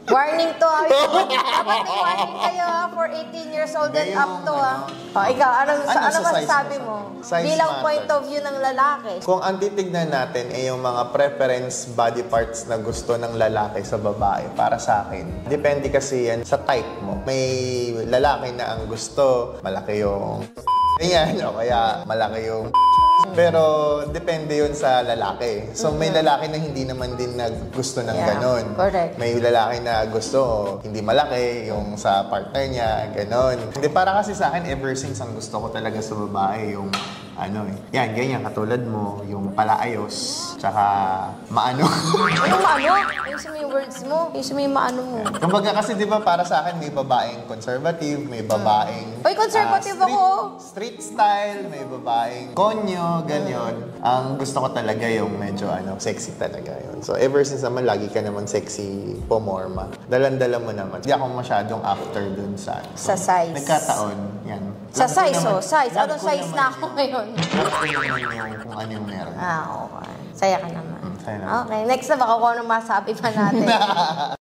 Warning to, ha? Dapat may warning kayo, ha? For 18 years old and up to, ha? Ikaw, ano masasabi mo? Bilang point of view ng lalaki. Kung ang titignan natin ay yung mga preference body parts na gusto ng lalaki sa babae, para sa akin, depende kasi yan sa type mo. May lalaki na ang gusto, malaki yung ganyan, o kaya malaki yung pero depende yun sa lalaki. So may lalaki na hindi naman din gusto ng ganon. Correct. May lalaki na gusto hindi malaki yung sa partner niya, ganon. Hindi, para kasi sa akin ever since ang gusto ko talaga sa babae yung yan, ganyan, katulad mo, yung palaayos, tsaka maano. Ano maano? Ayusin mo yung words mo. Ayusin mo yung maano mo. Kumbaga kasi di ba para sa akin may babaeng conservative, may babaeng Uy, conservative ako! Street style, may babaeng konyo, ganyan. Ang gusto ko talaga yung medyo sexy talaga yun. So ever since naman, lagi ka naman sexy pomorma. Dalan-dala mo naman. Hindi ako masyadong after dun sa size. Nagkataon, yan. Sa size, size. Anong size na ako ngayon? Kung ano yung meron. Okay. Saya ka naman. Saya naman. Okay, next na baka kung anong masabi pa natin.